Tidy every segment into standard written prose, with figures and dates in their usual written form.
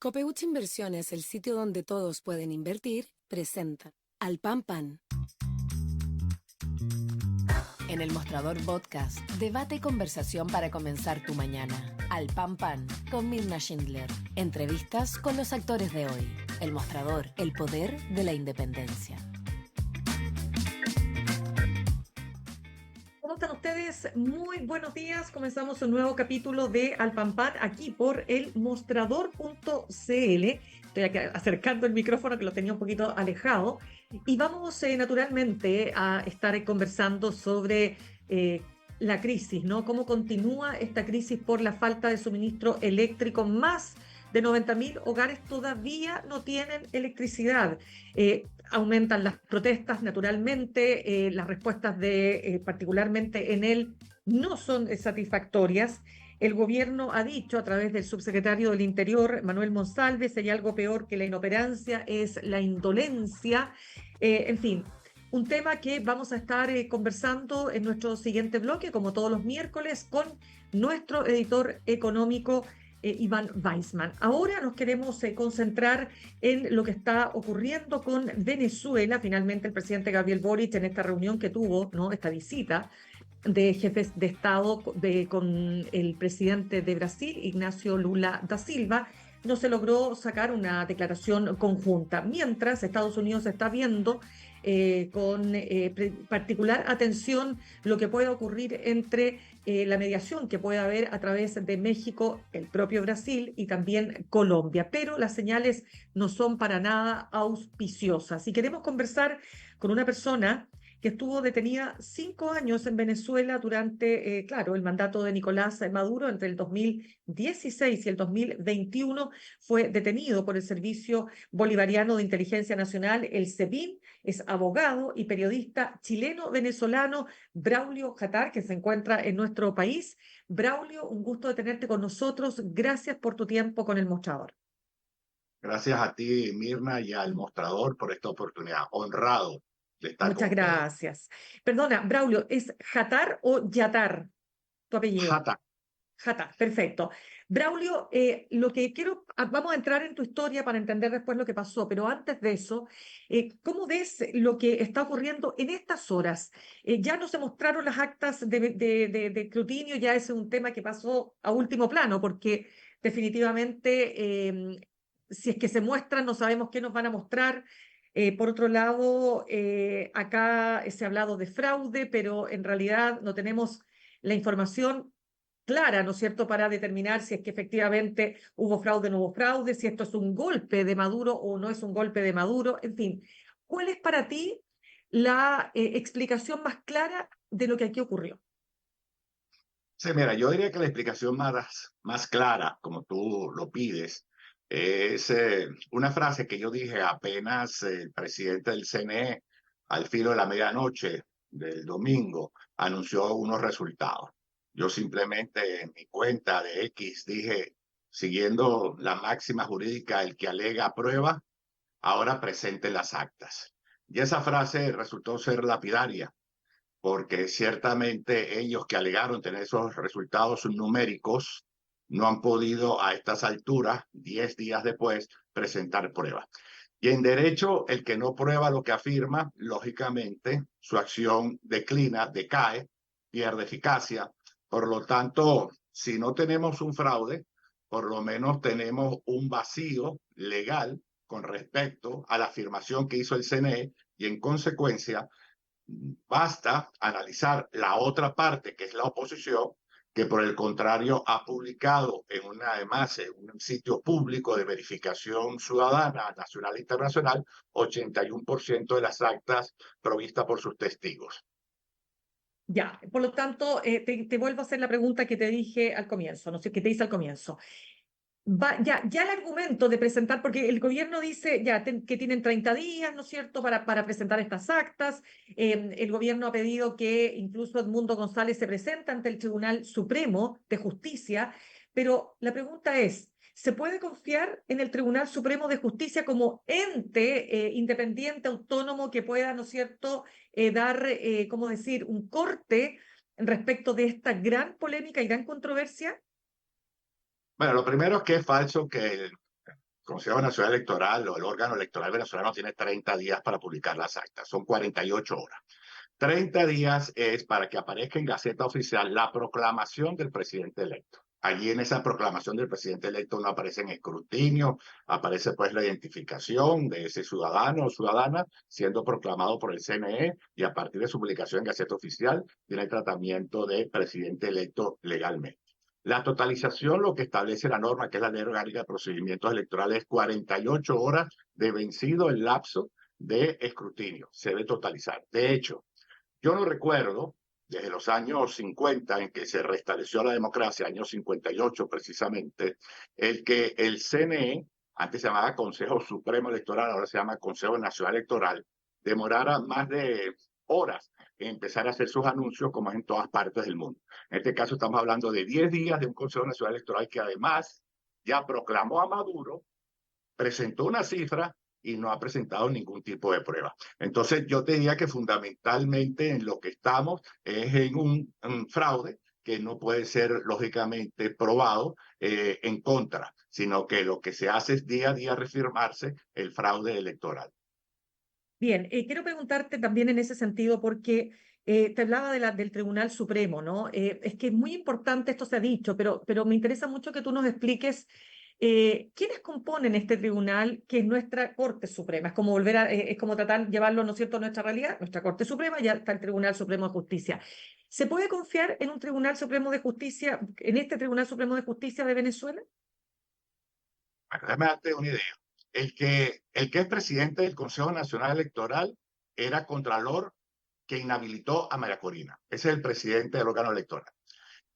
Copeuch Inversiones, el sitio donde todos pueden invertir, presenta Al Pan Pan. En el Mostrador Podcast, debate y conversación para comenzar tu mañana. Al Pan Pan, con Mirna Schindler. Entrevistas con los actores de hoy. El Mostrador, el poder de la independencia. ¿Cómo están ustedes? Muy buenos días. Comenzamos un nuevo capítulo de Al Pan Pan aquí por el mostrador.cl. Estoy aquí acercando el micrófono que lo tenía un poquito alejado. Y vamos naturalmente a estar conversando sobre la crisis, ¿no? Cómo continúa esta crisis por la falta de suministro eléctrico. Más de 90.000 hogares todavía no tienen electricidad. Aumentan las protestas, naturalmente, las respuestas particularmente en él, no son satisfactorias. El gobierno ha dicho a través del subsecretario del Interior, Manuel Monsalve, si hay algo peor que la inoperancia es la indolencia. En fin, un tema que vamos a estar conversando en nuestro siguiente bloque, como todos los miércoles, con nuestro editor económico, Iván Weissman. Ahora nos queremos concentrar en lo que está ocurriendo con Venezuela. Finalmente el presidente Gabriel Boric, en esta reunión que tuvo, ¿no? Esta visita de jefes de Estado con el presidente de Brasil, Ignacio Lula da Silva, no se logró sacar una declaración conjunta, mientras Estados Unidos está viendo con particular atención lo que pueda ocurrir entre la mediación que puede haber a través de México, el propio Brasil y también Colombia. Pero las señales no son para nada auspiciosas. Y queremos conversar con una persona que estuvo detenida 5 años en Venezuela durante, claro, el mandato de Nicolás Maduro entre el 2016 y el 2021. Fue detenido por el Servicio Bolivariano de Inteligencia Nacional, el SEBIN. Es abogado y periodista chileno-venezolano Braulio Jatar, que se encuentra en nuestro país. Braulio, un gusto de tenerte con nosotros. Gracias por tu tiempo con el Mostrador. Gracias a ti, Mirna, y al Mostrador por esta oportunidad. Honrado de estar con Muchas ustedes. gracias. Perdona, Braulio, ¿es Jatar o Yatar tu apellido? Jata, Jatar, perfecto. Braulio, lo que quiero, vamos a entrar en tu historia para entender después lo que pasó, pero antes de eso, ¿cómo ves lo que está ocurriendo en estas horas? Ya no se mostraron las actas de escrutinio, ya es un tema que pasó a último plano, porque definitivamente, si es que se muestran, no sabemos qué nos van a mostrar. Por otro lado, acá se ha hablado de fraude, pero en realidad no tenemos la información clara, ¿no es cierto?, para determinar si es que efectivamente hubo fraude o no hubo fraude, si esto es un golpe de Maduro o no es un golpe de Maduro, en fin. ¿Cuál es para ti la explicación más clara de lo que aquí ocurrió? sí, mira, yo diría que la explicación más clara, como tú lo pides, es una frase que yo dije apenas el presidente del CNE, al filo de la medianoche del domingo, anunció unos resultados. Yo simplemente en mi cuenta de X dije, siguiendo la máxima jurídica, el que alega prueba, ahora presente las actas. Y esa frase resultó ser lapidaria, porque ciertamente ellos que alegaron tener esos resultados numéricos no han podido a estas alturas, 10 días después, presentar pruebas. Y en derecho, el que no prueba lo que afirma, lógicamente, su acción declina, decae, pierde eficacia. Por lo tanto, si no tenemos un fraude, por lo menos tenemos un vacío legal con respecto a la afirmación que hizo el CNE y en consecuencia basta analizar la otra parte, que es la oposición, que por el contrario ha publicado además en un sitio público de verificación ciudadana, nacional e internacional, 81% de las actas provistas por sus testigos. Ya, por lo tanto, te vuelvo a hacer la pregunta que te dije al comienzo, no sé, que te hice al comienzo. Ya el argumento de presentar, porque el gobierno dice ya que tienen 30 días, ¿no es cierto?, para presentar estas actas. El gobierno ha pedido que incluso Edmundo González se presente ante el Tribunal Supremo de Justicia, pero la pregunta es, ¿se puede confiar en el Tribunal Supremo de Justicia como ente independiente, autónomo, que pueda, ¿no es cierto?, dar, ¿cómo decir?, un corte respecto de esta gran polémica y gran controversia? Bueno, lo primero es que es falso que Consejo Nacional Electoral o el órgano electoral venezolano tiene 30 días para publicar las actas, son 48 horas. 30 días es para que aparezca en Gaceta Oficial la proclamación del presidente electo. Allí en esa proclamación del presidente electo no aparece en escrutinio, aparece pues la identificación de ese ciudadano o ciudadana siendo proclamado por el CNE y a partir de su publicación en Gaceta Oficial tiene el tratamiento de presidente electo legalmente. La totalización, lo que establece la norma, que es la Ley Orgánica de Procedimientos Electorales, es 48 horas de vencido el lapso de escrutinio. Se debe totalizar. De hecho, yo no recuerdo, desde los años 50, en que se restableció la democracia, años 58 precisamente, el que el CNE, antes se llamaba Consejo Supremo Electoral, ahora se llama Consejo Nacional Electoral, demorara más de horas en empezar a hacer sus anuncios como es en todas partes del mundo. En este caso estamos hablando de 10 días de un Consejo Nacional Electoral que además ya proclamó a Maduro, presentó una cifra y no ha presentado ningún tipo de prueba. Entonces yo te diría que fundamentalmente en lo que estamos es en un fraude que no puede ser lógicamente probado en contra, sino que lo que se hace es día a día reafirmarse el fraude electoral. Bien, quiero preguntarte también en ese sentido, porque te hablaba del Tribunal Supremo, ¿no? Es que es muy importante, esto se ha dicho, pero me interesa mucho que tú nos expliques quiénes componen este tribunal, que es nuestra Corte Suprema. Es como volver es como tratar de llevarlo, ¿no es cierto?, a nuestra realidad, nuestra Corte Suprema, ya está el Tribunal Supremo de Justicia. ¿Se puede confiar en un Tribunal Supremo de Justicia, en este Tribunal Supremo de Justicia de Venezuela? Bueno, déjame darte una idea. El que es presidente del Consejo Nacional Electoral era Contralor que inhabilitó a María Corina. Ese es el presidente del órgano electoral.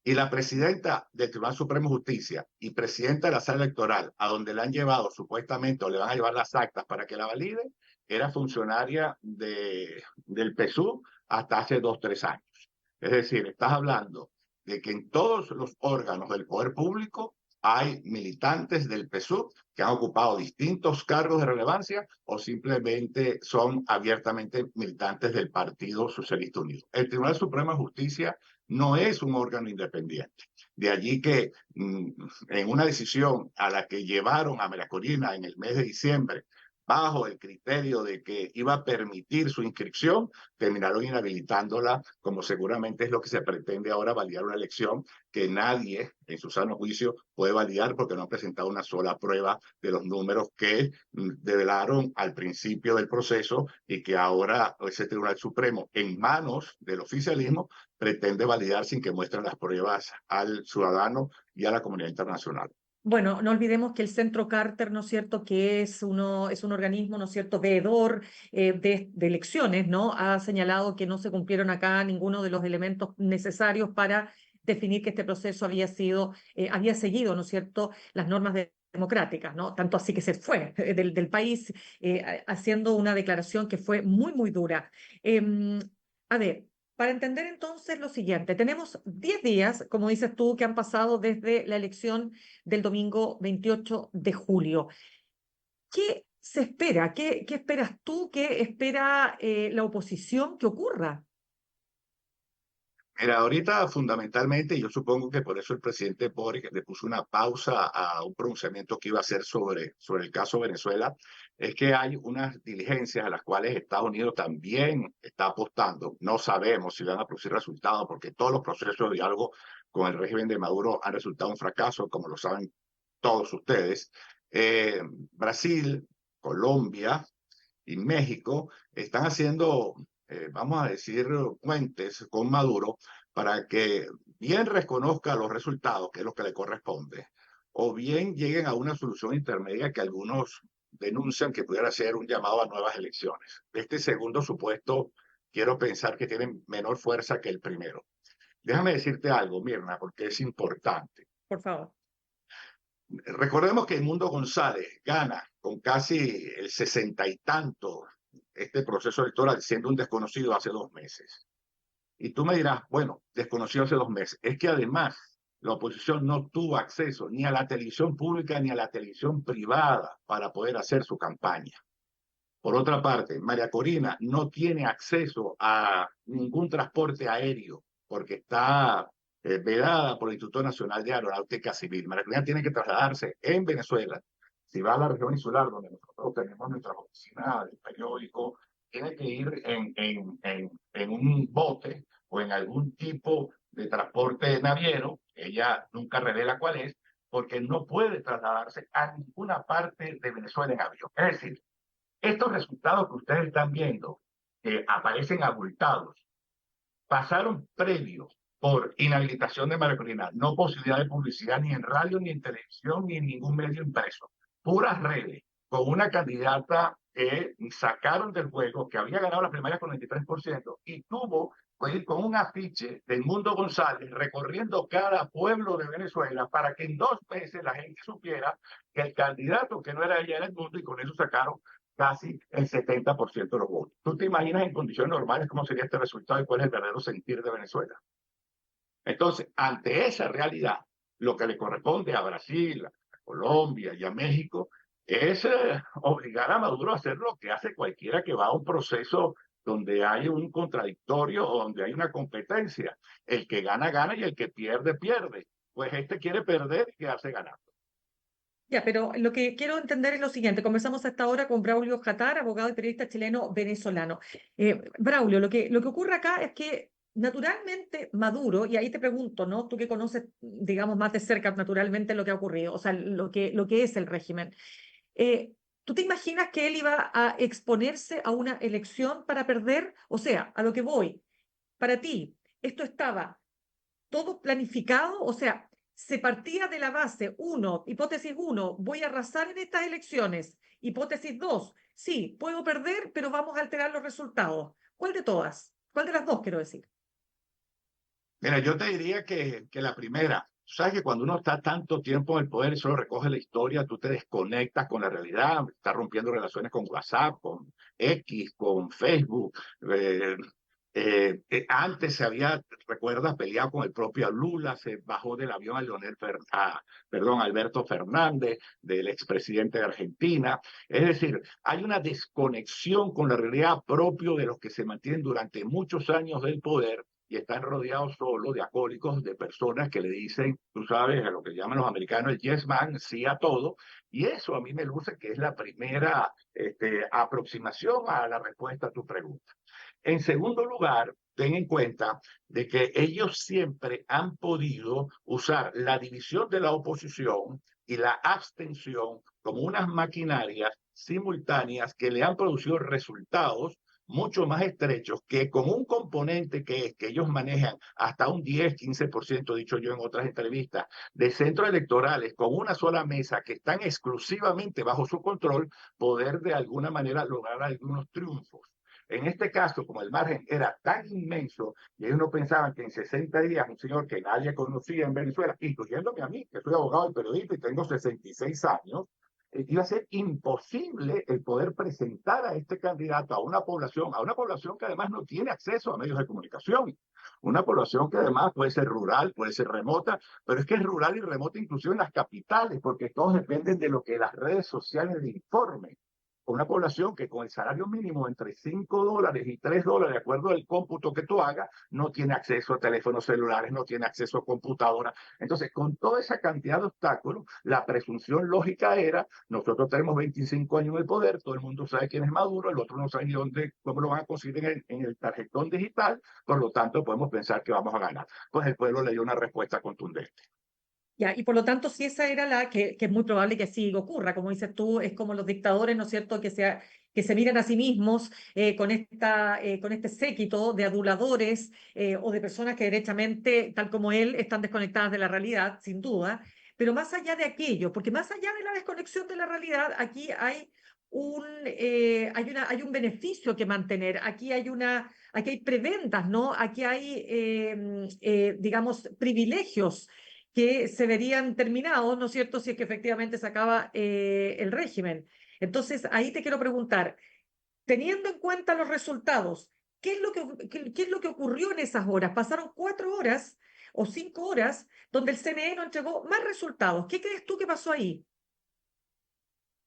Y la presidenta del Tribunal Supremo de Justicia y presidenta de la sala electoral, a donde le han llevado supuestamente o le van a llevar las actas para que la valide, era funcionaria del PSUV hasta hace 2 o 3 años. Es decir, estás hablando de que en todos los órganos del poder público hay militantes del PSUV que han ocupado distintos cargos de relevancia o simplemente son abiertamente militantes del Partido Socialista Unido. El Tribunal Supremo de Justicia no es un órgano independiente. De allí que en una decisión a la que llevaron a María Corina en el mes de diciembre, bajo el criterio de que iba a permitir su inscripción, terminaron inhabilitándola, como seguramente es lo que se pretende ahora, validar una elección que nadie en su sano juicio puede validar porque no ha presentado una sola prueba de los números que develaron al principio del proceso y que ahora ese Tribunal Supremo, en manos del oficialismo, pretende validar sin que muestren las pruebas al ciudadano y a la comunidad internacional. Bueno, no olvidemos que el Centro Carter, ¿no es cierto?, que es un organismo, ¿no es cierto?, veedor de elecciones, ¿no? Ha señalado que no se cumplieron acá ninguno de los elementos necesarios para definir que este proceso había seguido, ¿no es cierto?, las normas democráticas, ¿no? Tanto así que se fue del país haciendo una declaración que fue muy, muy dura. A ver, para entender entonces lo siguiente, tenemos 10 días, como dices tú, que han pasado desde la elección del domingo 28 de julio. ¿Qué se espera? ¿Qué esperas tú? ¿Qué espera la oposición que ocurra? Mira, ahorita fundamentalmente, yo supongo que por eso el presidente Boric le puso una pausa a un pronunciamiento que iba a hacer sobre el caso Venezuela, es que hay unas diligencias a las cuales Estados Unidos también está apostando. No sabemos si van a producir resultados, porque todos los procesos de diálogo con el régimen de Maduro han resultado un fracaso, como lo saben todos ustedes. Brasil, Colombia y México están haciendo, vamos a decir, puentes con Maduro para que bien reconozca los resultados, que es lo que le corresponde, o bien lleguen a una solución intermedia que algunos denuncian que pudiera ser un llamado a nuevas elecciones. Este segundo supuesto, quiero pensar que tiene menor fuerza que el primero. Déjame decirte algo, Mirna, porque es importante. Por favor. Recordemos que Edmundo González gana con casi el 60 y tanto este proceso electoral, siendo un desconocido hace 2 meses. Y tú me dirás, bueno, desconocido hace 2 meses. Es que además la oposición no tuvo acceso ni a la televisión pública ni a la televisión privada para poder hacer su campaña. Por otra parte, María Corina no tiene acceso a ningún transporte aéreo porque está vedada por el Instituto Nacional de Aeronáutica Civil. María Corina tiene que trasladarse en Venezuela si va a la región insular, donde nosotros tenemos nuestras oficinas del periódico, tiene que ir en un bote o en algún tipo de transporte naviero, ella nunca revela cuál es, porque no puede trasladarse a ninguna parte de Venezuela en avión. Es decir, estos resultados que ustedes están viendo, que aparecen abultados, pasaron previos por inhabilitación de María Corina, no posibilidad de publicidad ni en radio, ni en televisión, ni en ningún medio impreso. Puras redes, con una candidata que sacaron del juego, que había ganado la primaria con el 23%, y tuvo que ir con un afiche del Mundo González recorriendo cada pueblo de Venezuela para que en 2 meses la gente supiera que el candidato que no era ella era el Mundo, y con eso sacaron casi el 70% de los votos. ¿Tú te imaginas en condiciones normales cómo sería este resultado y cuál es el verdadero sentir de Venezuela? Entonces, ante esa realidad, lo que le corresponde a Brasil, a Colombia y a México es obligar a Maduro a hacer lo que hace cualquiera que va a un proceso donde hay un contradictorio o donde hay una competencia. El que gana, gana, y el que pierde, pierde. Pues este quiere perder y quedarse ganando. Ya, pero lo que quiero entender es lo siguiente. Conversamos hasta ahora con Braulio Jatar, abogado y periodista chileno venezolano. Braulio, lo que ocurre acá es que naturalmente Maduro, y ahí te pregunto, ¿no? Tú que conoces, digamos, más de cerca naturalmente lo que ha ocurrido, o sea, lo que es el régimen. ¿Tú te imaginas que él iba a exponerse a una elección para perder? O sea, a lo que voy, para ti, ¿esto estaba todo planificado? O sea, se partía de la base, hipótesis uno, voy a arrasar en estas elecciones. Hipótesis dos, sí, puedo perder, pero vamos a alterar los resultados. ¿Cuál de todas? ¿Cuál de las dos quiero decir? Mira, yo te diría que la primera, sabes que cuando uno está tanto tiempo en el poder y solo recoge la historia, tú te desconectas con la realidad, estás rompiendo relaciones con WhatsApp, con X, con Facebook. eh, Antes se había, recuerdas, peleado con el propio Lula, se bajó del avión a perdón, Alberto Fernández, del expresidente de Argentina. Es decir, hay una desconexión con la realidad propio de los que se mantienen durante muchos años del poder y están rodeados solo de acólicos, de personas que le dicen, tú sabes, a lo que llaman los americanos el yes man, sí a todo, y eso a mí me luce que es la primera aproximación a la respuesta a tu pregunta. En segundo lugar, ten en cuenta de que ellos siempre han podido usar la división de la oposición y la abstención como unas maquinarias simultáneas que le han producido resultados mucho más estrechos que con un componente que es que ellos manejan hasta un 10-15%, dicho yo en otras entrevistas, de centros electorales con una sola mesa que están exclusivamente bajo su control, poder de alguna manera lograr algunos triunfos. En este caso, como el margen era tan inmenso y ellos no pensaban que en 60 días un señor que nadie conocía en Venezuela, incluyéndome a mí, que soy abogado y periodista y tengo 66 años, iba a ser imposible el poder presentar a este candidato a una población que además no tiene acceso a medios de comunicación, una población que además puede ser rural, puede ser remota, pero es que es rural y remota inclusive en las capitales, porque todos dependen de lo que las redes sociales le informen. Una población que con el salario mínimo entre $5 y $3, de acuerdo al cómputo que tú hagas, no tiene acceso a teléfonos celulares, no tiene acceso a computadoras. Entonces, con toda esa cantidad de obstáculos, la presunción lógica era, nosotros tenemos 25 años en el poder, todo el mundo sabe quién es Maduro, el otro no sabe ni dónde, cómo lo van a conseguir en el tarjetón digital, por lo tanto podemos pensar que vamos a ganar. Pues el pueblo le dio una respuesta contundente. Ya, y por lo tanto, si esa era que es muy probable que así ocurra, como dices tú, es como los dictadores, ¿no es cierto?, que se miran a sí mismos con este séquito de aduladores o de personas que derechamente, tal como él, están desconectadas de la realidad, sin duda. Pero más allá de aquello, porque más allá de la desconexión de la realidad, aquí hay un beneficio que mantener, aquí hay prebendas, ¿no? Aquí hay, digamos, privilegios que se verían terminados, ¿no es cierto?, si es que efectivamente se acaba el régimen. Entonces, ahí te quiero preguntar, teniendo en cuenta los resultados, ¿qué es lo que ocurrió en esas horas? Pasaron 4 horas o 5 horas donde el CNE no entregó más resultados. ¿Qué crees tú que pasó ahí?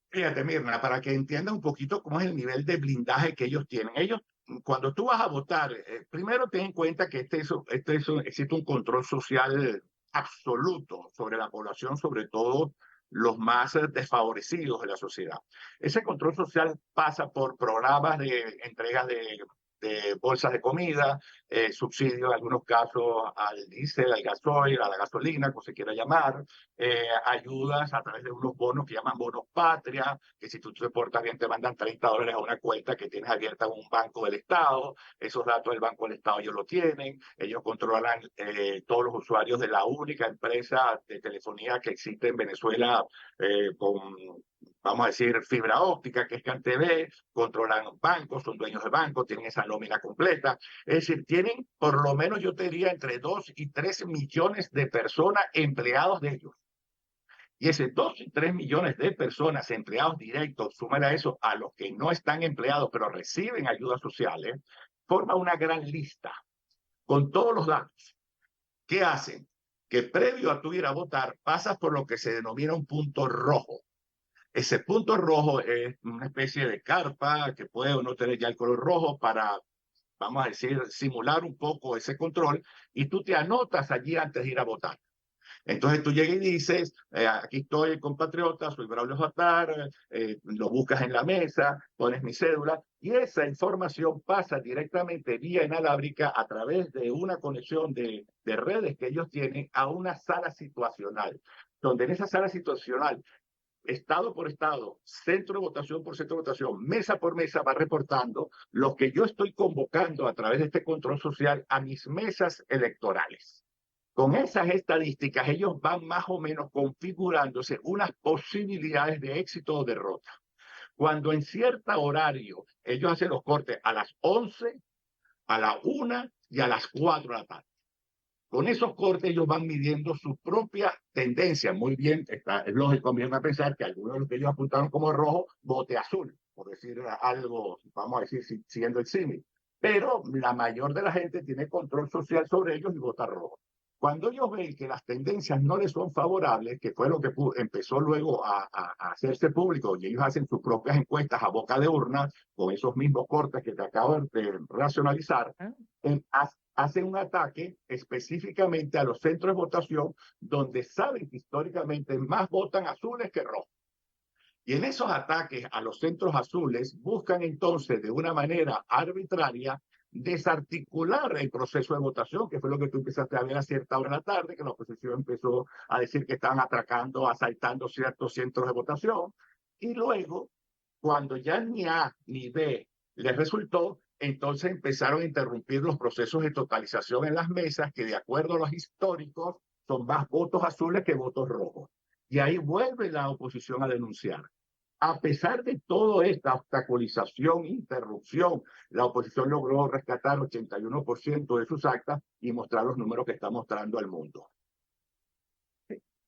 Fíjate, Mirna, para que entiendas un poquito cómo es el nivel de blindaje que ellos tienen. Ellos, cuando tú vas a votar, primero ten en cuenta que existe un control social absoluto sobre la población, sobre todo los más desfavorecidos de la sociedad. Ese control social pasa por programas de entrega de bolsas de comida, subsidio en algunos casos al diésel, al gasoil, a la gasolina, como se quiera llamar, ayudas a través de unos bonos que llaman bonos patria, que si tú te portas bien te mandan $30 a una cuenta que tienes abierta en un banco del Estado. Esos datos del Banco del Estado ellos lo tienen, ellos controlan todos los usuarios de la única empresa de telefonía que existe en Venezuela con, vamos a decir, fibra óptica, que es CanTV, controlan bancos, son dueños de bancos, tienen esa nómina completa. Es decir, tienen por lo menos, yo te diría, entre 2 y 3 millones de personas empleados de ellos. Y ese 2 y 3 millones de personas empleados directos, súmale a eso a los que no están empleados pero reciben ayudas sociales, forma una gran lista con todos los datos. ¿Qué hacen? Que previo a tu ir a votar pasas por lo que se denomina un punto rojo. Ese punto rojo es una especie de carpa que puede o no tener ya el color rojo para, vamos a decir, simular un poco ese control, y tú te anotas allí antes de ir a votar. Entonces tú llegas y dices, aquí estoy compatriota, soy Braulio Jatar, lo buscas en la mesa, pones mi cédula, y esa información pasa directamente vía inalámbrica a través de una conexión de redes que ellos tienen a una sala situacional, donde en esa sala situacional, estado por estado, centro de votación por centro de votación, mesa por mesa, va reportando lo que yo estoy convocando a través de este control social a mis mesas electorales. Con esas estadísticas, ellos van más o menos configurándose unas posibilidades de éxito o derrota. Cuando en cierto horario ellos hacen los cortes a las 11, a la 1 y a las 4 de la tarde. Con esos cortes ellos van midiendo su propia tendencia. Muy bien, es lógico a pensar que algunos de los que ellos apuntaron como rojo, vote azul, por decir algo, vamos a decir, siguiendo el símil. Pero la mayor de la gente tiene control social sobre ellos y vota rojo. Cuando ellos ven que las tendencias no les son favorables, que fue lo que empezó luego a hacerse público, y ellos hacen sus propias encuestas a boca de urna, con esos mismos cortes que te acabo de racionalizar, hacen un ataque específicamente a los centros de votación donde saben que históricamente más votan azules que rojos. Y en esos ataques a los centros azules buscan entonces de una manera arbitraria desarticular el proceso de votación, que fue lo que tú empezaste a ver a cierta hora de la tarde, que la oposición empezó a decir que estaban atracando, asaltando ciertos centros de votación, y luego, cuando ya ni A ni B les resultó, entonces empezaron a interrumpir los procesos de totalización en las mesas, que de acuerdo a los históricos son más votos azules que votos rojos. Y ahí vuelve la oposición a denunciar. A pesar de toda esta obstaculización, interrupción, la oposición logró rescatar 81% de sus actas y mostrar los números que está mostrando al mundo.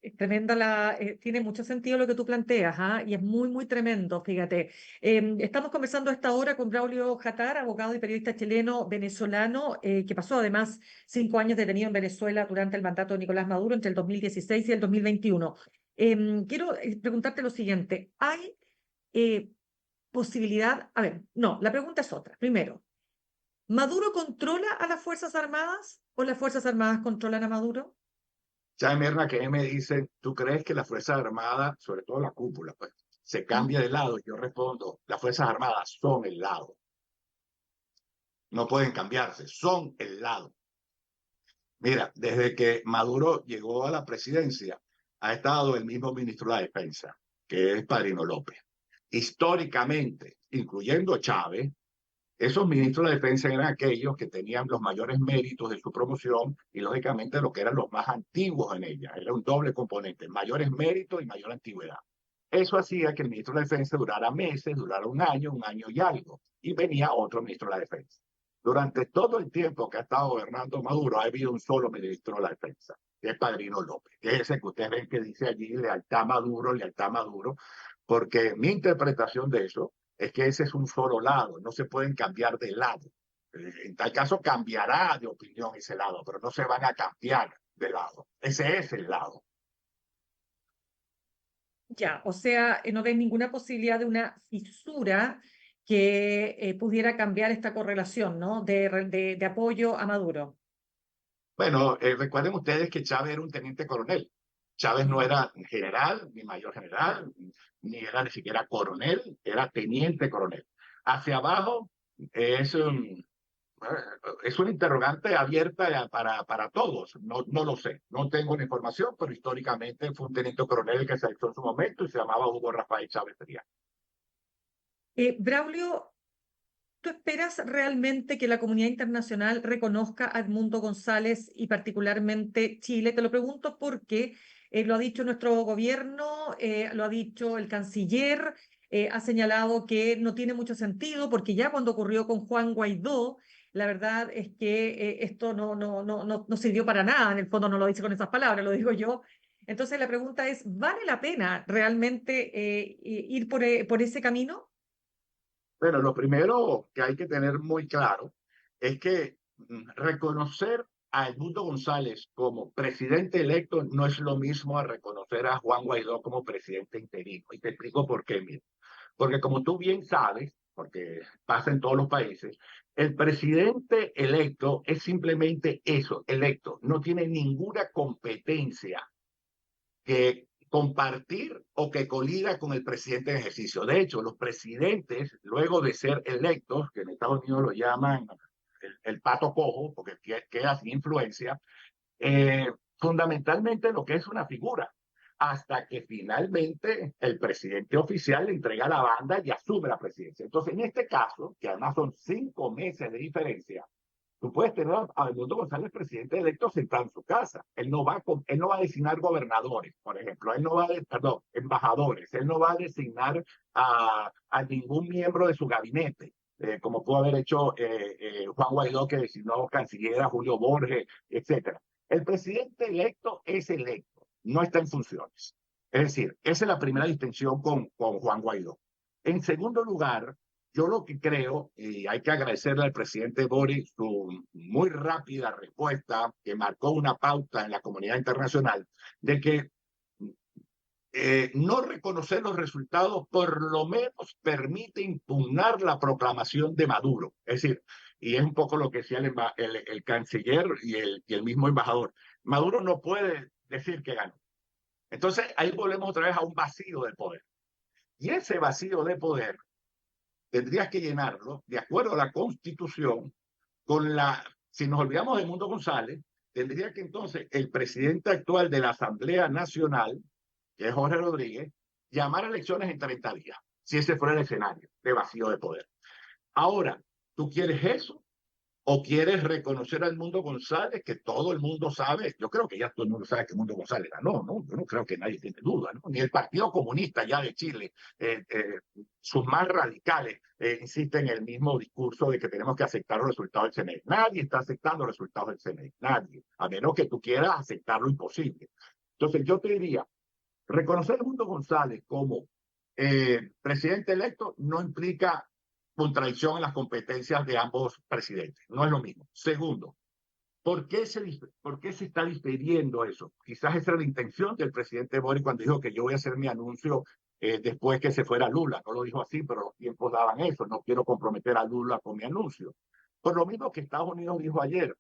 Es tremenda tiene mucho sentido lo que tú planteas, ¿ah? Y es muy, muy tremendo, fíjate. Estamos conversando a esta hora con Braulio Jatar, abogado y periodista chileno venezolano, que pasó además 5 años detenido en Venezuela durante el mandato de Nicolás Maduro entre el 2016 y el 2021. Quiero preguntarte lo siguiente, ¿hay posibilidad? A ver, no, la pregunta es otra. Primero, ¿Maduro controla a las Fuerzas Armadas o las Fuerzas Armadas controlan a Maduro? Ya, Merna, que me dicen, ¿tú crees que las Fuerzas Armadas, sobre todo la cúpula, pues, se cambia de lado? Yo respondo, las Fuerzas Armadas son el lado. No pueden cambiarse, son el lado. Mira, desde que Maduro llegó a la presidencia, ha estado el mismo ministro de la Defensa, que es Padrino López. Históricamente, incluyendo Chávez, esos ministros de la defensa eran aquellos que tenían los mayores méritos de su promoción y, lógicamente, lo que eran los más antiguos en ella. Era un doble componente, mayores méritos y mayor antigüedad. Eso hacía que el ministro de la Defensa durara meses, durara un año y algo, y venía otro ministro de la Defensa. Durante todo el tiempo que ha estado gobernando Maduro, ha habido un solo ministro de la Defensa, que es Padrino López, que es ese que ustedes ven que dice allí lealtad Maduro, porque mi interpretación de eso es que ese es un solo lado, no se pueden cambiar de lado. En tal caso cambiará de opinión ese lado, pero no se van a cambiar de lado. Ese es el lado. Ya, o sea, no ves ninguna posibilidad de una fisura que pudiera cambiar esta correlación, ¿no? De apoyo a Maduro. Bueno, recuerden ustedes que Chávez era un teniente coronel. Chávez no era general, ni mayor general, ni era ni siquiera coronel, era teniente coronel. Hacia abajo es, es una interrogante abierta para todos. No, no lo sé, no tengo la información, pero históricamente fue un teniente coronel que se alzó en su momento y se llamaba Hugo Rafael Chávez Frías. Braulio, ¿tú esperas realmente que la comunidad internacional reconozca a Edmundo González y particularmente Chile? Te lo pregunto porque lo ha dicho nuestro gobierno, lo ha dicho el canciller, ha señalado que no tiene mucho sentido porque ya cuando ocurrió con Juan Guaidó, la verdad es que esto no sirvió para nada, en el fondo no lo dice con esas palabras, lo digo yo. Entonces la pregunta es, ¿vale la pena realmente ir por ese camino? Bueno, lo primero que hay que tener muy claro es que reconocer a Edmundo González como presidente electo no es lo mismo a reconocer a Juan Guaidó como presidente interino. Y te explico por qué, mira. Porque como tú bien sabes, porque pasa en todos los países, el presidente electo es simplemente eso, electo. No tiene ninguna competencia que compartir o que colida con el presidente en ejercicio. De hecho, los presidentes, luego de ser electos, que en Estados Unidos lo llaman el pato cojo, porque queda sin influencia, fundamentalmente lo que es una figura, hasta que finalmente el presidente oficial le entrega la banda y asume la presidencia. Entonces, en este caso, que además son 5 meses de diferencia, tú puedes tener a Edmundo González, presidente electo, sentado en su casa. Él no va a designar gobernadores, por ejemplo. Él no va a, perdón, embajadores. Él no va a designar a ningún miembro de su gabinete. Como pudo haber hecho Juan Guaidó, que designó canciller a Julio Borges, etcétera. El presidente electo es electo, no está en funciones. Es decir, esa es la primera distinción con Juan Guaidó. En segundo lugar, yo lo que creo, y hay que agradecerle al presidente Boric su muy rápida respuesta que marcó una pauta en la comunidad internacional, de que no reconocer los resultados por lo menos permite impugnar la proclamación de Maduro. Es decir, y es un poco lo que decía el canciller y el mismo embajador. Maduro no puede decir que ganó. Entonces ahí volvemos otra vez a un vacío de poder. Y ese vacío de poder tendrías que llenarlo, de acuerdo a la Constitución, con la, si nos olvidamos de Edmundo González, tendría que entonces el presidente actual de la Asamblea Nacional, que es Jorge Rodríguez, llamar a elecciones en 30 días, si ese fuera el escenario de vacío de poder. Ahora, ¿tú quieres eso? ¿O quieres reconocer al Mundo González, que todo el mundo sabe? Yo creo que ya todo el mundo sabe que Mundo González ganó, ¿no? Yo no creo que nadie tiene duda, ¿no? Ni el Partido Comunista ya de Chile, sus más radicales, insisten en el mismo discurso de que tenemos que aceptar los resultados del CNE. Nadie está aceptando los resultados del CNE, nadie, a menos que tú quieras aceptar lo imposible. Entonces yo te diría, reconocer al Mundo González como presidente electo no implica contradicción en las competencias de ambos presidentes. No es lo mismo. Segundo, ¿por qué se está diferiendo eso? Quizás esa era la intención del presidente Boric cuando dijo que yo voy a hacer mi anuncio después que se fuera Lula. No lo dijo así, pero los tiempos daban eso. No quiero comprometer a Lula con mi anuncio. Por lo mismo que Estados Unidos dijo ayer,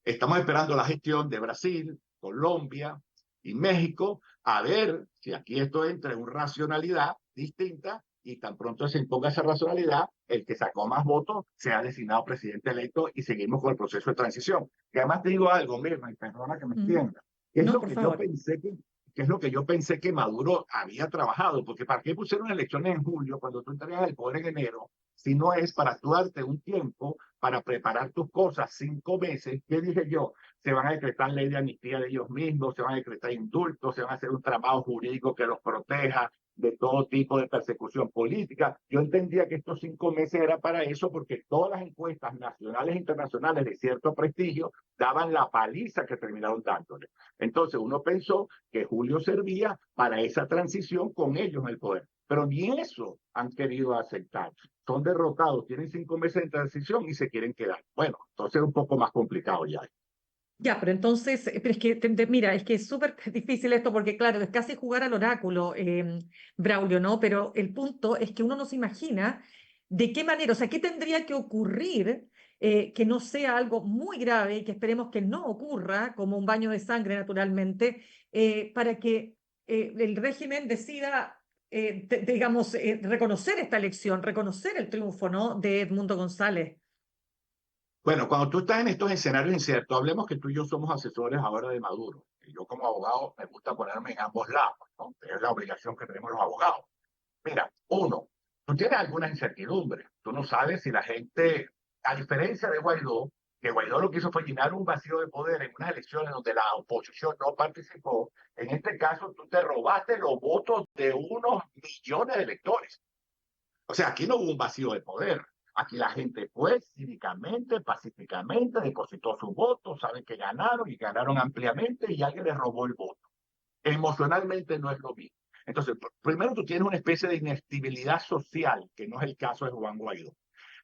estamos esperando la gestión de Brasil, Colombia y México, a ver si aquí esto entra en una racionalidad distinta y tan pronto se imponga esa racionalidad, el que sacó más votos sea designado presidente electo y seguimos con el proceso de transición. Y además te digo algo, Mirna, y perdona que me extienda, que es No, lo por que favor. yo pensé que es lo que yo pensé que Maduro había trabajado, porque ¿para qué pusieron elecciones en julio cuando tú entregas el poder en enero? Si no es para actuarte un tiempo, para preparar tus cosas 5 meses, ¿qué dije yo? Se van a decretar ley de amnistía de ellos mismos, se van a decretar indultos, se van a hacer un trabajo jurídico que los proteja de todo tipo de persecución política. Yo entendía que estos 5 meses era para eso porque todas las encuestas nacionales e internacionales de cierto prestigio daban la paliza que terminaron dándole. Entonces uno pensó que Julio servía para esa transición con ellos en el poder, pero ni eso han querido aceptar. Son derrotados, tienen 5 meses de transición y se quieren quedar. Bueno, entonces es un poco más complicado ya. Ya, pero entonces, pero es que, mira, es que es súper difícil esto porque, claro, es casi jugar al oráculo, Braulio, ¿no? Pero el punto es que uno no se imagina de qué manera, o sea, qué tendría que ocurrir que no sea algo muy grave y que esperemos que no ocurra, como un baño de sangre naturalmente, para que el régimen decida, digamos, reconocer esta elección, reconocer el triunfo, ¿no?, de Edmundo González. Bueno, cuando tú estás en estos escenarios inciertos, hablemos que tú y yo somos asesores ahora de Maduro. Y yo como abogado me gusta ponerme en ambos lados, ¿no? Es la obligación que tenemos los abogados. Mira, uno, tú tienes alguna incertidumbre. Tú no sabes si la gente, a diferencia de Guaidó, que Guaidó lo que hizo fue llenar un vacío de poder en unas elecciones donde la oposición no participó. En este caso, tú te robaste los votos de unos millones de electores. O sea, aquí no hubo un vacío de poder. Aquí la gente fue cívicamente, pacíficamente, depositó su voto, saben que ganaron y ganaron ampliamente y alguien les robó el voto. Emocionalmente no es lo mismo. Entonces, primero tú tienes una especie de inestabilidad social, que no es el caso de Juan Guaidó.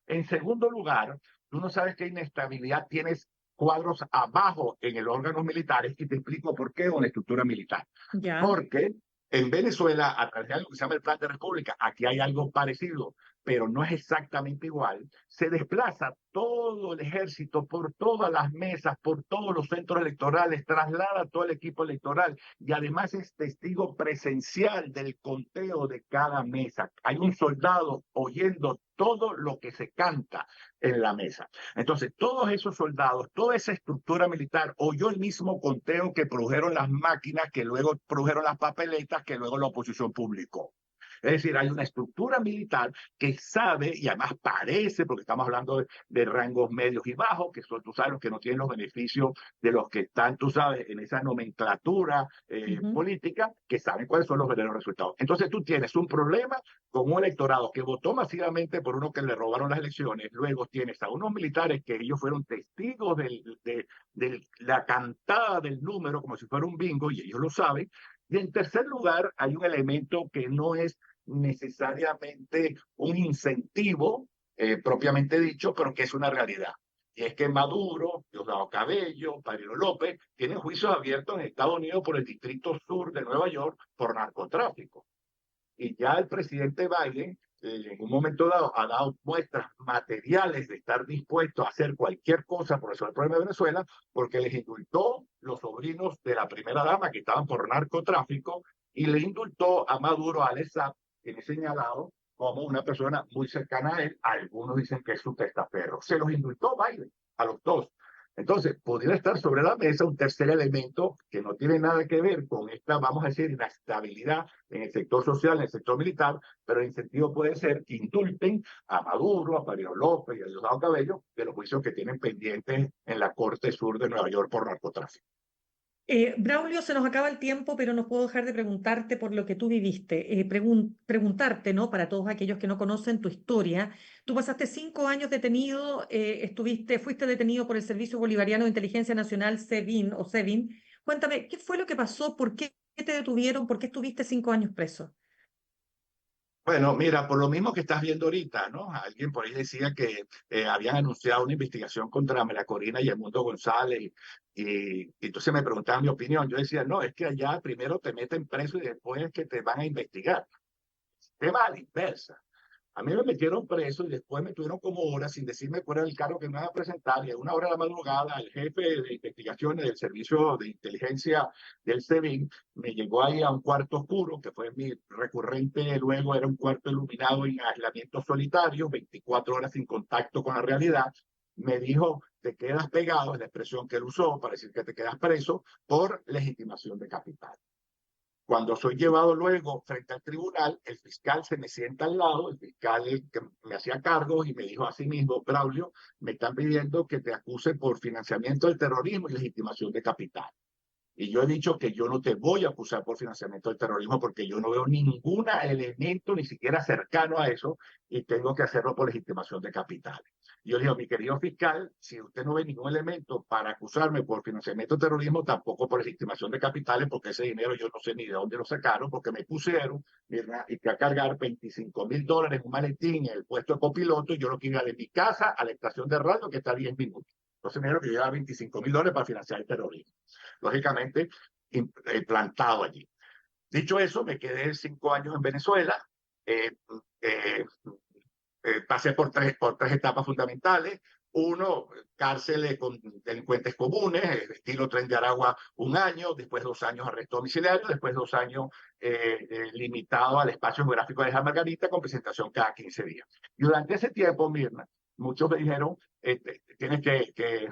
En segundo lugar, tú no sabes qué inestabilidad tienes cuadros abajo en el órgano militares y te explico por qué con la estructura militar. Ya. Porque en Venezuela, a través de algo que se llama el Plan de República, aquí hay algo parecido, pero no es exactamente igual, se desplaza todo el ejército por todas las mesas, por todos los centros electorales, traslada todo el equipo electoral y además es testigo presencial del conteo de cada mesa. Hay un soldado oyendo todo lo que se canta en la mesa. Entonces, todos esos soldados, toda esa estructura militar oyó el mismo conteo que produjeron las máquinas, que luego produjeron las papeletas, que luego la oposición publicó. Es decir, hay una estructura militar que sabe y además parece, porque estamos hablando de rangos medios y bajos, que son, tú sabes, los que no tienen los beneficios de los que están, tú sabes, en esa nomenclatura política, que saben cuáles son los verdaderos resultados. Entonces tú tienes un problema con un electorado que votó masivamente por uno que le robaron las elecciones, luego tienes a unos militares que ellos fueron testigos de la cantada del número como si fuera un bingo y ellos lo saben. Y en tercer lugar, hay un elemento que no es necesariamente un incentivo propiamente dicho, pero que es una realidad. Y es que Maduro, Diosdado Cabello, Padrino López, tienen juicios abiertos en Estados Unidos por el Distrito Sur de Nueva York por narcotráfico. Y ya el presidente Biden, en un momento dado, ha dado muestras materiales de estar dispuesto a hacer cualquier cosa por resolver el problema de Venezuela, porque les indultó los sobrinos de la primera dama que estaban por narcotráfico y le indultó a Maduro, a Alessandro, que es señalado como una persona muy cercana a él. Algunos dicen que es su testaferro. Se los indultó Biden a los dos. Entonces, podría estar sobre la mesa un tercer elemento que no tiene nada que ver con esta, vamos a decir, inestabilidad en el sector social, en el sector militar, pero el incentivo puede ser que indulten a Maduro, a Padrino López y a Diosdado Cabello de los juicios que tienen pendientes en la Corte Sur de Nueva York por narcotráfico. Braulio, se nos acaba el tiempo, pero no puedo dejar de preguntarte por lo que tú viviste. Preguntarte, ¿no? Para todos aquellos que no conocen tu historia. Tú pasaste 5 años detenido, fuiste detenido por el Servicio Bolivariano de Inteligencia Nacional, SEBIN o SEBIN. Cuéntame, ¿qué fue lo que pasó? ¿Por qué te detuvieron? ¿Por qué estuviste 5 años preso? Bueno, mira, por lo mismo que estás viendo ahorita, ¿no? Alguien por ahí decía que habían anunciado una investigación contra Mela Corina y Edmundo González y entonces me preguntaban mi opinión. Yo decía, no, es que allá primero te meten preso y después es que te van a investigar. Tema a la inversa. A mí me metieron preso y después me tuvieron como horas sin decirme cuál era el cargo que me iban a presentar. Y a una hora de la madrugada, el jefe de investigaciones del Servicio de Inteligencia del SEBIN me llegó ahí a un cuarto oscuro, que fue mi recurrente, luego era un cuarto iluminado en aislamiento solitario, 24 horas sin contacto con la realidad. Me dijo, te quedas pegado, es la expresión que él usó para decir que te quedas preso por legitimación de capital. Cuando soy llevado luego frente al tribunal, el fiscal se me sienta al lado, el fiscal que me hacía cargo y me dijo a sí mismo, Braulio, me están pidiendo que te acuse por financiamiento del terrorismo y legitimación de capital. Y yo he dicho que yo no te voy a acusar por financiamiento del terrorismo porque yo no veo ningún elemento ni siquiera cercano a eso y tengo que hacerlo por legitimación de capitales. Y yo le digo, mi querido fiscal, si usted no ve ningún elemento para acusarme por financiamiento del terrorismo, tampoco por legitimación de capitales, porque ese dinero yo no sé ni de dónde lo sacaron, porque me pusieron y que a cargar $25,000 en un maletín en el puesto de copiloto y yo lo quería de mi casa a la estación de radio que está a 10 minutos. Entonces me dijeron que yo llevaba $25,000 para financiar el terrorismo. Lógicamente, plantado allí. Dicho eso, me quedé 5 años en Venezuela. Eh, eh, Pasé por tres etapas fundamentales. Uno, cárceles con delincuentes comunes, estilo Tren de Aragua, 1 año, después 2 años arresto domiciliario, después 2 años limitado al espacio geográfico de la Margarita con presentación cada 15 días. Y durante ese tiempo, Mirna, muchos me dijeron, tienes que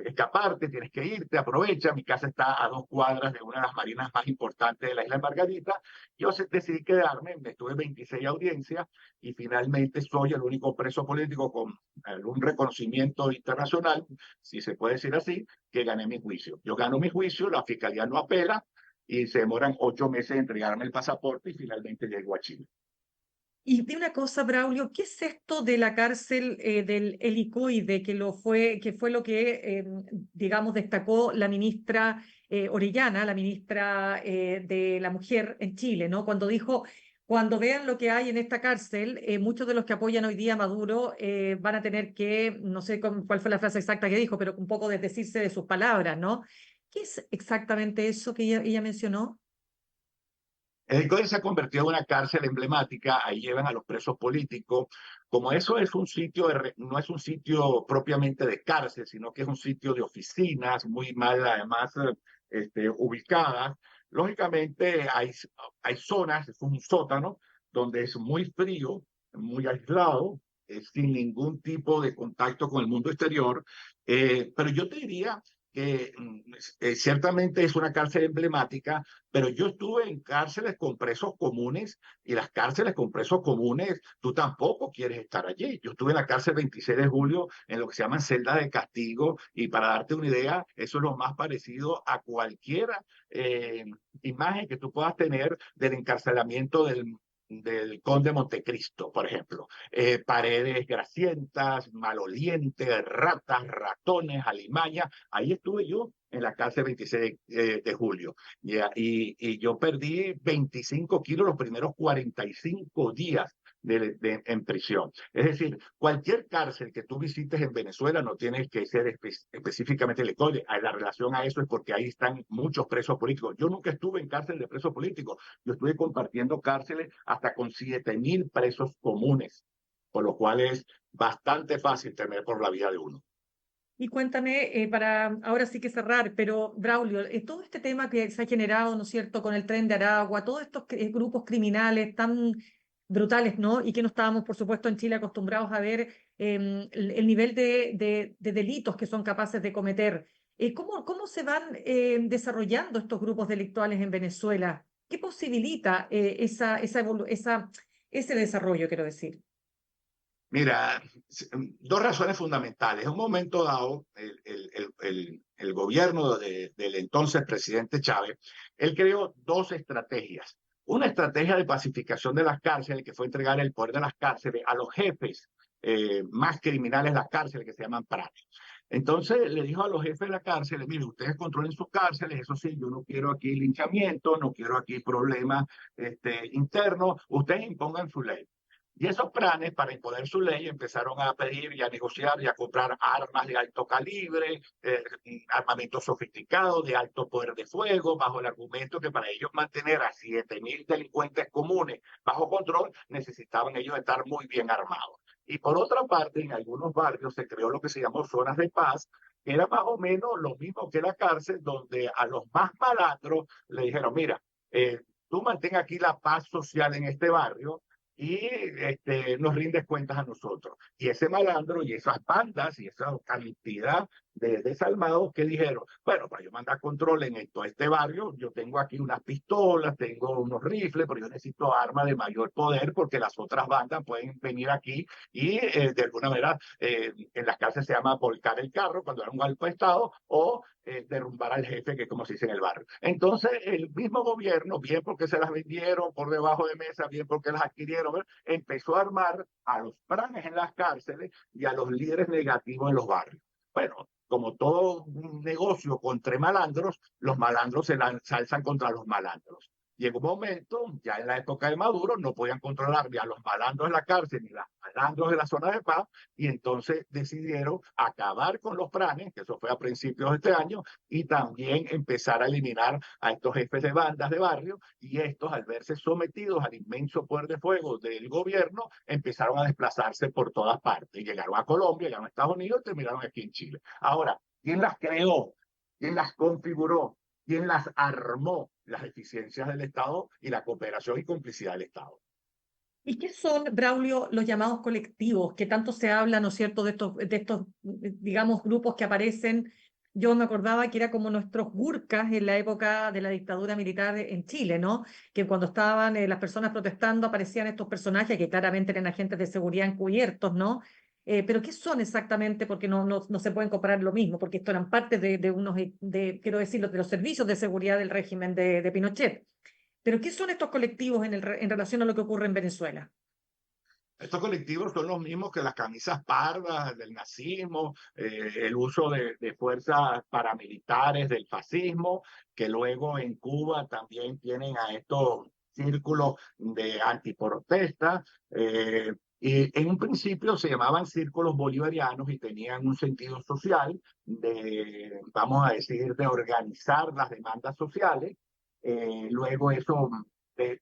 escaparte, tienes que irte, aprovecha, mi casa está a 2 cuadras de una de las marinas más importantes de la isla de Margarita. Yo decidí quedarme, me estuve 26 audiencias y finalmente soy el único preso político con algún reconocimiento internacional, si se puede decir así, que gané mi juicio. Yo gano mi juicio, la fiscalía no apela y se demoran 8 meses en entregarme el pasaporte y finalmente llego a Chile. Y de una cosa, Braulio, ¿qué es esto de la cárcel del helicoide, que fue lo que, digamos, destacó la ministra Orellana, la ministra de la Mujer en Chile, ¿no? Cuando dijo, cuando vean lo que hay en esta cárcel, muchos de los que apoyan hoy día a Maduro van a tener que, no sé cuál fue la frase exacta que dijo, pero un poco desdecirse de sus palabras, ¿no? ¿Qué es exactamente eso que ella mencionó? El CODE se ha convertido en una cárcel emblemática, ahí llevan a los presos políticos. Como eso es un sitio, no es un sitio propiamente de cárcel, sino que es un sitio de oficinas, muy mal además ubicadas. Lógicamente hay zonas, es un sótano, donde es muy frío, muy aislado, sin ningún tipo de contacto con el mundo exterior. Pero yo te diría que ciertamente es una cárcel emblemática, pero yo estuve en cárceles con presos comunes y las cárceles con presos comunes, tú tampoco quieres estar allí. Yo estuve en la cárcel 26 de julio en lo que se llaman celdas de castigo y para darte una idea, eso es lo más parecido a cualquier imagen que tú puedas tener del encarcelamiento del Conde Montecristo, por ejemplo. Paredes grasientas, malolientes, ratas, ratones, alimañas. Ahí estuve yo en la cárcel 26 de julio. Y yo perdí 25 kilos los primeros 45 días en prisión. Es decir, cualquier cárcel que tú visites en Venezuela no tiene que ser específicamente el CODE. La relación a eso es porque ahí están muchos presos políticos. Yo nunca estuve en cárcel de presos políticos. Yo estuve compartiendo cárceles hasta con 7.000 presos comunes, por lo cual es bastante fácil temer por la vida de uno. Y cuéntame, para ahora sí que cerrar, pero Braulio, todo este tema que se ha generado, ¿no es cierto?, con el Tren de Aragua, todos estos grupos criminales tan brutales, ¿no? Y que no estábamos, por supuesto, en Chile acostumbrados a ver el nivel de delitos que son capaces de cometer. ¿Cómo se van desarrollando estos grupos delictuales en Venezuela? ¿Qué posibilita ese desarrollo, quiero decir? Mira, dos razones fundamentales. En un momento dado, el gobierno del entonces presidente Chávez, él creó dos estrategias. Una estrategia de pacificación de las cárceles, que fue entregar el poder de las cárceles a los jefes más criminales de las cárceles, que se llaman pranes. Entonces le dijo a los jefes de la cárcel, mire, ustedes controlen sus cárceles, eso sí, yo no quiero aquí linchamiento, no quiero aquí problemas internos, ustedes impongan su ley. Y esos planes, para imponer su ley, empezaron a pedir y a negociar y a comprar armas de alto calibre, armamento sofisticado, de alto poder de fuego, bajo el argumento que para ellos mantener a 7.000 delincuentes comunes bajo control, necesitaban ellos estar muy bien armados. Y por otra parte, en algunos barrios se creó lo que se llamó zonas de paz, que era más o menos lo mismo que la cárcel, donde a los más malandros le dijeron, mira, tú mantén aquí la paz social en este barrio, y nos rindes cuentas a nosotros. Y ese malandro y esas bandas y esa cantidad de desalmados que dijeron, bueno, para yo mandar control en todo este barrio, yo tengo aquí unas pistolas, tengo unos rifles, pero yo necesito armas de mayor poder porque las otras bandas pueden venir aquí y de alguna manera en las cárceles se llama volcar el carro cuando era un golpe de Estado o derrumbar al jefe, que es como se dice en el barrio. Entonces, el mismo gobierno, bien porque se las vendieron por debajo de mesa, bien porque las adquirieron, empezó a armar a los pranes en las cárceles y a los líderes negativos en los barrios. Bueno, como todo un negocio contra malandros, los malandros se alzan contra los malandros. llegó un momento, ya en la época de Maduro, no podían controlar ni a los malandros de la cárcel ni a los malandros de la zona de paz, y entonces decidieron acabar con los planes, que eso fue a principios de este año, y también empezar a eliminar a estos jefes de bandas de barrio, y estos, al verse sometidos al inmenso poder de fuego del gobierno, empezaron a desplazarse por todas partes, y llegaron a Colombia, llegaron a Estados Unidos y terminaron aquí en Chile. Ahora, ¿quién las creó? ¿Quién las configuró? ¿Quién las armó? Las deficiencias del Estado y la cooperación y complicidad del Estado. ¿Y qué son, Braulio, los llamados colectivos, que tanto se habla, ¿no es cierto?, de estos, digamos, grupos que aparecen? Yo me acordaba que era como nuestros gurkas en la época de la dictadura militar en Chile, ¿no? Que cuando estaban las personas protestando aparecían estos personajes que claramente eran agentes de seguridad encubiertos, ¿no? Pero ¿qué son exactamente? Porque no se pueden comparar lo mismo, porque esto eran parte de unos, quiero decirlo, de los servicios de seguridad del régimen de Pinochet. Pero ¿qué son estos colectivos en relación a lo que ocurre en Venezuela? Estos colectivos son los mismos que las camisas pardas del nazismo, el uso de fuerzas paramilitares del fascismo, que luego en Cuba también tienen a estos círculos de antiprotesta. Y en un principio se llamaban círculos bolivarianos y tenían un sentido social de, vamos a decir, de organizar las demandas sociales. Luego eso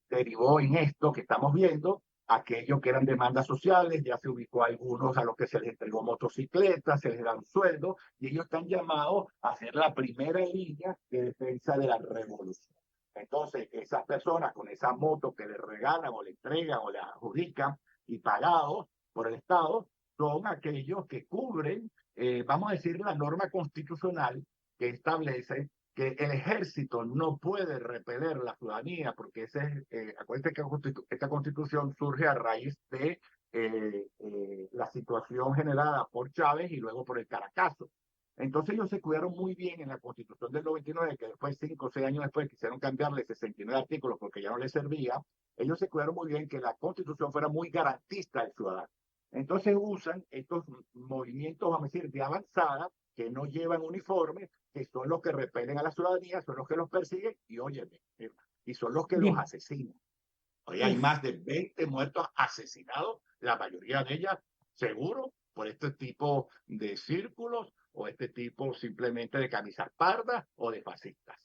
derivó en esto que estamos viendo, aquellos que eran demandas sociales, ya se ubicó a algunos a los que se les entregó motocicletas, se les dan sueldo, y ellos están llamados a ser la primera línea de defensa de la revolución. Entonces, esas personas con esa moto que les regalan o le entregan o le adjudican y pagados por el Estado, son aquellos que cubren, vamos a decir, la norma constitucional que establece que el ejército no puede repeler la ciudadanía, porque acuérdense que esta constitución surge a raíz de la situación generada por Chávez y luego por el Caracazo. Entonces ellos se cuidaron muy bien en la constitución del 99, que después 5 o 6 años después quisieron cambiarle 69 artículos porque ya no les servía. Ellos se cuidaron muy bien que la constitución fuera muy garantista del ciudadano. Entonces usan estos movimientos, vamos a decir, de avanzada, que no llevan uniforme, que son los que repelen a la ciudadanía, son los que los persiguen y óyeme, y son los que los Bien. asesinan. Hoy hay más de 20 muertos asesinados, la mayoría de ellas seguro por este tipo de círculos o este tipo simplemente de camisas pardas o de fascistas.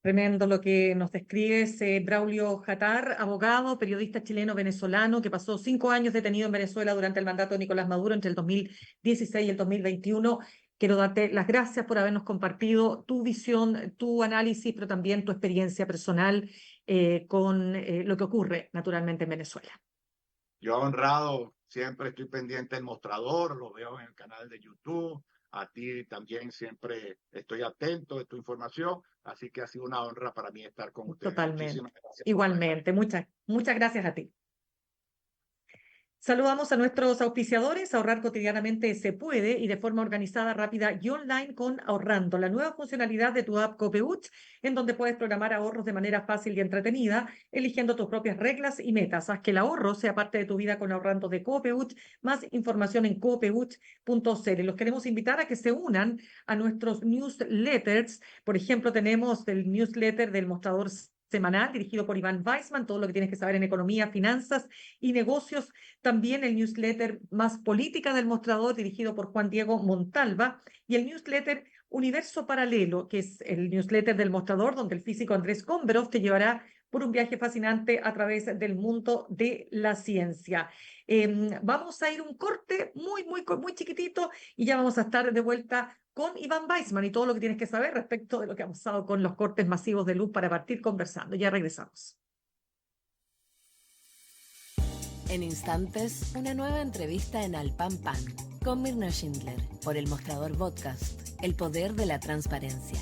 Tremendo lo que nos describes, Braulio Jatar, abogado, periodista chileno-venezolano, que pasó 5 años detenido en Venezuela durante el mandato de Nicolás Maduro entre el 2016 y el 2021. Quiero darte las gracias por habernos compartido tu visión, tu análisis, pero también tu experiencia personal con lo que ocurre naturalmente en Venezuela. Yo honrado, siempre estoy pendiente del mostrador, lo veo en el canal de YouTube. A ti también siempre estoy atento de tu información, así que ha sido una honra para mí estar con ustedes. Totalmente. Muchísimas gracias. Igualmente, muchas gracias a ti. Saludamos a nuestros auspiciadores. Ahorrar cotidianamente se puede y de forma organizada, rápida y online con Ahorrando, la nueva funcionalidad de tu app Copeuch, en donde puedes programar ahorros de manera fácil y entretenida, eligiendo tus propias reglas y metas. Haz que el ahorro sea parte de tu vida con Ahorrando de Copeuch. Más información en copeuch.cl. Los queremos invitar a que se unan a nuestros newsletters. Por ejemplo, tenemos el newsletter del Mostrador semanal dirigido por Iván Weissman, todo lo que tienes que saber en economía, finanzas y negocios. También el newsletter Más Política del Mostrador, dirigido por Juan Diego Montalva, y el newsletter Universo Paralelo, que es el newsletter del Mostrador, donde el físico Andrés Komberov te llevará por un viaje fascinante a través del mundo de la ciencia. Vamos a ir un corte muy chiquitito y ya vamos a estar de vuelta con Iván Weissman y todo lo que tienes que saber respecto de lo que ha pasado con los cortes masivos de luz para partir conversando. Ya regresamos. En instantes, una nueva entrevista en Al Pan Pan con Mirna Schindler por El Mostrador Podcast, el poder de la transparencia.